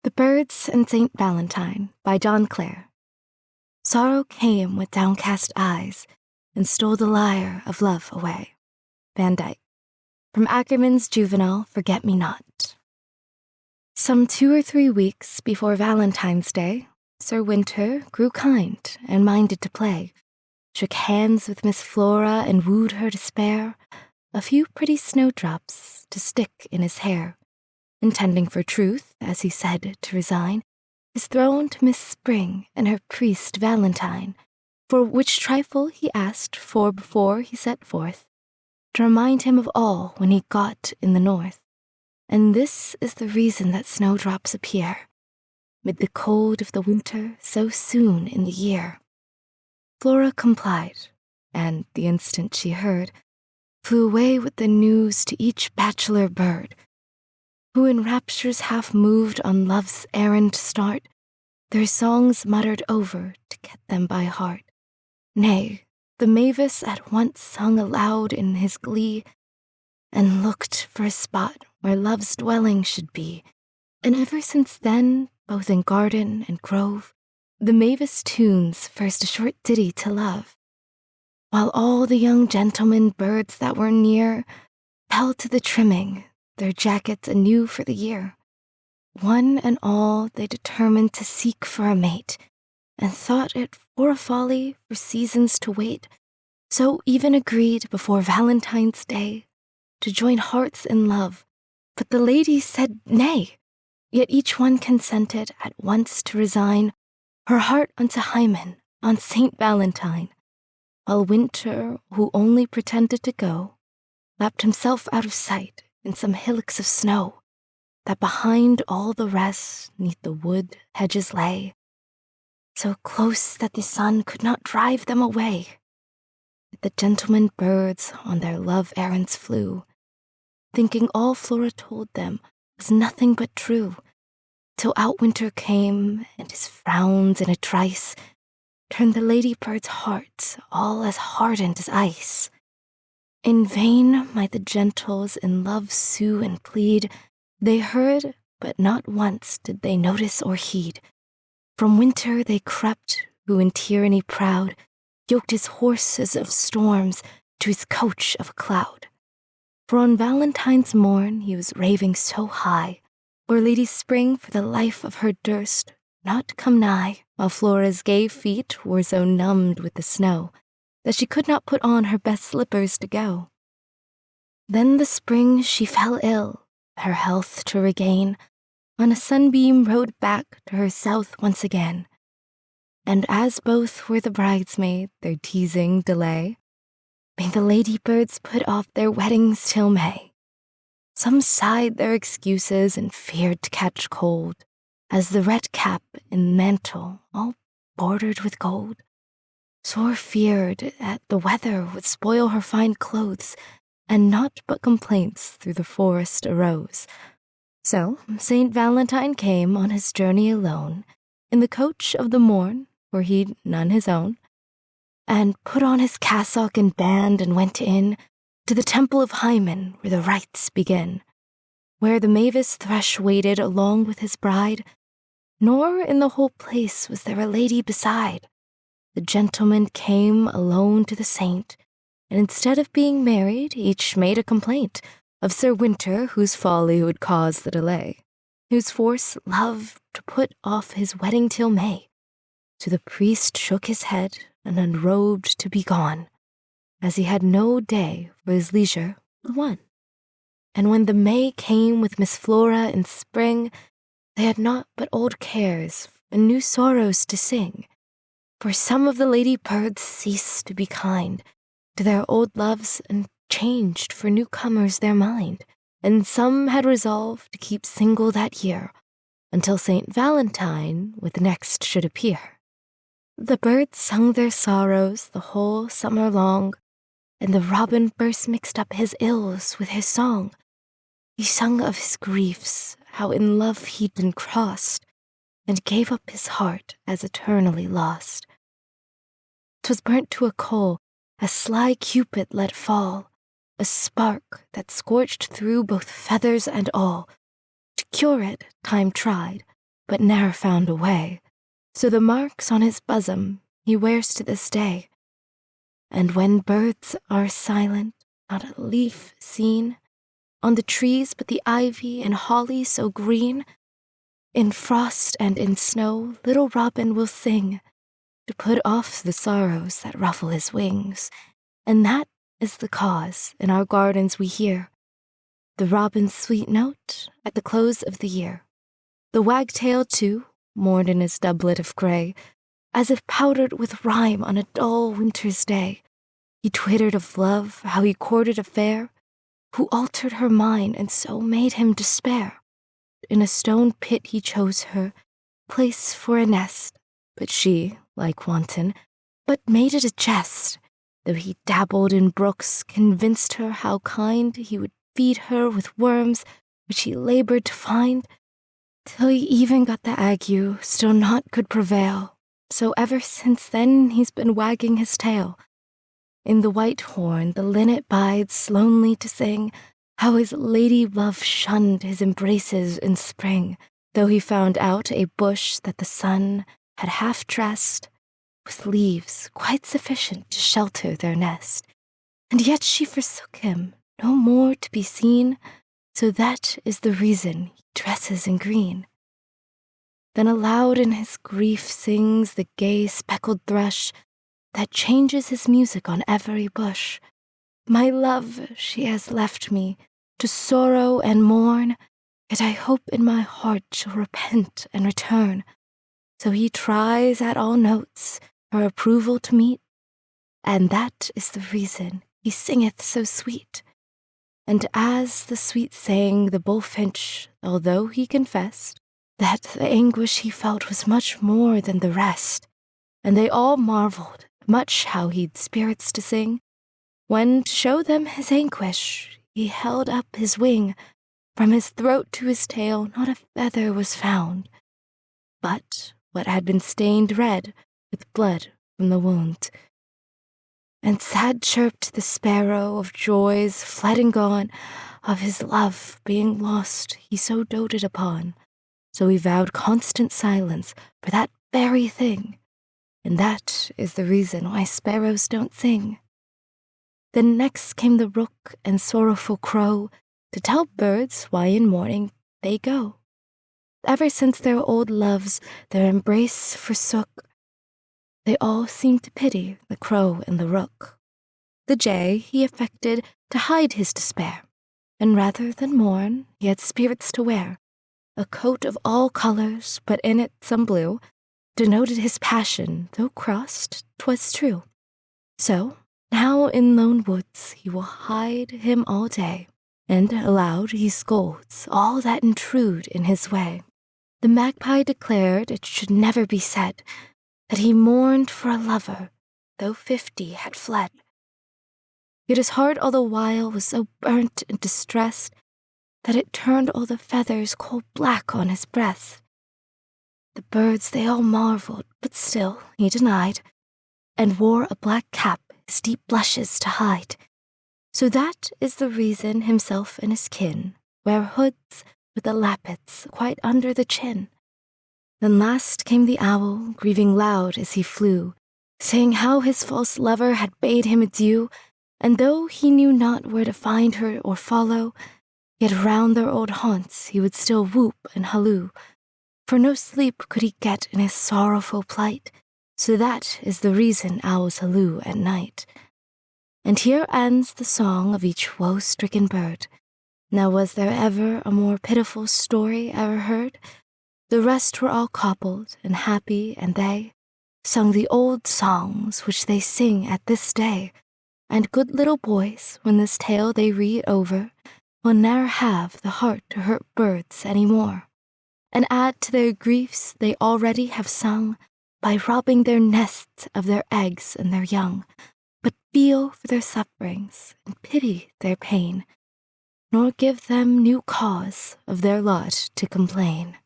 The Birds and St. Valentine by John Clare. Sorrow came with downcast eyes and stole the lyre of love away. Van Dyke. From Ackerman's Juvenile Forget-Me-Not. Some 2 or 3 weeks before Valentine's Day, Sir Winter grew kind and minded to play, shook hands with Miss Flora and wooed her to spare a few pretty snowdrops to stick in his hair, intending for truth, as he said, to resign his throne to Miss Spring and her priest Valentine, for which trifle he asked for before he set forth, to remind him of all when he got in the north. And this is the reason that snowdrops appear mid the cold of the winter so soon in the year. Flora complied, and the instant she heard, flew away with the news to each bachelor bird, who in raptures half moved on love's errand start, their songs muttered over to get them by heart. Nay, the mavis at once sung aloud in his glee, and looked for a spot where love's dwelling should be. And ever since then, both in garden and grove, the mavis tunes first a short ditty to love, while all the young gentlemen birds that were near fell to the trimming, their jackets anew for the year. One and all they determined to seek for a mate, and thought it for a folly for seasons to wait, so even agreed before Valentine's Day to join hearts in love. But the lady said nay, yet each one consented at once to resign her heart unto Hymen on St. Valentine, while Winter, who only pretended to go, lapped himself out of sight in some hillocks of snow, that behind all the rest 'neath the wood hedges lay, so close that the sun could not drive them away. Yet the gentlemen birds on their love errands flew, thinking all Flora told them was nothing but true, till out Winter came, and his frowns in a trice turned the lady-bird's heart all as hardened as ice. In vain might the gentles in love sue and plead, they heard, but not once did they notice or heed. From Winter they crept, who in tyranny proud yoked his horses of storms to his coach of a cloud. For on Valentine's morn he was raving so high, where Lady Spring for the life of her durst not come nigh, while Flora's gay feet were so numbed with the snow that she could not put on her best slippers to go. Then the Spring she fell ill, her health to regain, on a sunbeam rode back to her south once again. And as both were the bridesmaid, their teasing delay, may the ladybirds put off their weddings till May. Some sighed their excuses and feared to catch cold, as the red cap and mantle, all bordered with gold, sore feared that the weather would spoil her fine clothes, and naught but complaints through the forest arose. So St. Valentine came on his journey alone, in the coach of the morn, for he'd none his own, and put on his cassock and band and went in to the temple of Hymen, where the rites begin, where the mavis thrush waited along with his bride, nor in the whole place was there a lady beside. The gentlemen came alone to the saint, and instead of being married, each made a complaint of Sir Winter, whose folly would cause the delay, whose force loved to put off his wedding till May. So the priest shook his head and unrobed to be gone, as he had no day for his leisure but one. And when the May came with Miss Flora in spring, they had naught but old cares and new sorrows to sing, for some of the lady birds ceased to be kind to their old loves and changed for newcomers their mind, and some had resolved to keep single that year, until St. Valentine with next should appear. The birds sung their sorrows the whole summer long, and the robin first mixed up his ills with his song. He sung of his griefs, how in love he'd been crossed, and gave up his heart as eternally lost. 'Twas burnt to a coal, as sly Cupid let fall a spark that scorched through both feathers and all. To cure it, time tried, but ne'er found a way. So the marks on his bosom he wears to this day. And when birds are silent, not a leaf seen on the trees but the ivy and holly so green, in frost and in snow little robin will sing to put off the sorrows that ruffle his wings. And that is the cause in our gardens we hear the robin's sweet note at the close of the year. The wagtail, too, mourned in his doublet of gray, as if powdered with rhyme on a dull winter's day. He twittered of love, how he courted a fair, who altered her mind and so made him despair. In a stone pit he chose her, place for a nest, but she, like wanton, but made it a jest. Though he dabbled in brooks, convinced her how kind he would feed her with worms, which he labored to find, till he even got the ague, still naught could prevail. So ever since then he's been wagging his tail. In the white horn the linnet bides lonely to sing, how his lady love shunned his embraces in spring, though he found out a bush that the sun had half dressed, with leaves quite sufficient to shelter their nest. And yet she forsook him, no more to be seen, so that is the reason he dresses in green. Then aloud in his grief sings the gay speckled thrush, that changes his music on every bush. My love, she has left me, to sorrow and mourn, yet I hope in my heart she'll repent and return. So he tries at all notes her approval to meet, and that is the reason he singeth so sweet. And as the sweet sang the bullfinch, although he confessed that the anguish he felt was much more than the rest, and they all marveled much how he'd spirits to sing, when to show them his anguish he held up his wing, from his throat to his tail not a feather was found, but what had been stained red with blood from the wound. And sad chirped the sparrow of joys fled and gone, of his love being lost he so doted upon. So he vowed constant silence for that very thing, and that is the reason why sparrows don't sing. Then next came the rook and sorrowful crow, to tell birds why in mourning they go. Ever since their old loves their embrace forsook, they all seemed to pity the crow and the rook. The jay he affected to hide his despair, and rather than mourn he had spirits to wear. A coat of all colors, but in it some blue, denoted his passion, though crossed, 'twas true. So now in lone woods he will hide him all day, and aloud he scolds all that intrude in his way. The magpie declared it should never be said that he mourned for a lover, though 50 had fled. Yet his heart all the while was so burnt and distressed that it turned all the feathers coal black on his breast. The birds they all marveled, but still he denied, and wore a black cap his deep blushes to hide. So that is the reason himself and his kin wear hoods with the lappets quite under the chin. Then last came the owl, grieving loud as he flew, saying how his false lover had bade him adieu, and though he knew not where to find her or follow, yet round their old haunts he would still whoop and halloo, for no sleep could he get in his sorrowful plight, so that is the reason owls halloo at night. And here ends the song of each woe-stricken bird. Now was there ever a more pitiful story ever heard? The rest were all coupled and happy, and they sung the old songs which they sing at this day. And good little boys, when this tale they read over, will ne'er have the heart to hurt birds any more, and add to their griefs they already have sung by robbing their nests of their eggs and their young, but feel for their sufferings and pity their pain, nor give them new cause of their lot to complain.